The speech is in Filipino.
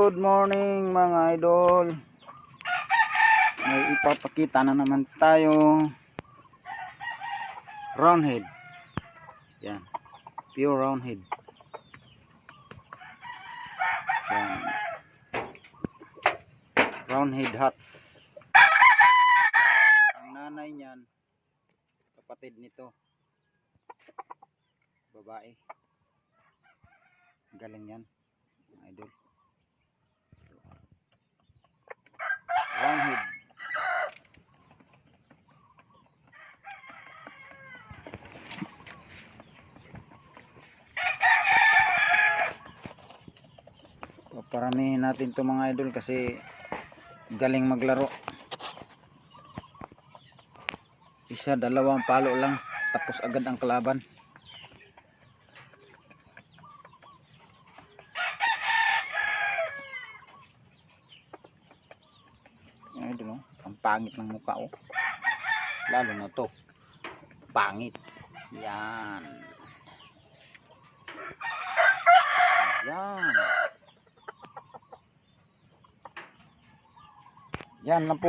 Good morning mga idol. May ipapakita na naman tayo. Roundhead. Yan. Pure roundhead. Yan. Roundhead hats. Ang nanay niyan, kapatid nito. Babae. Galing yan mga idol. Roundhead. Paramihin natin to mga idol kasi galing maglaro. Isa, dalawang palo lang tapos agad ang kalaban. Idol, oh. Ang pangit ng mukha, oh. Lalo na to pangit. Yan yan yan lang po.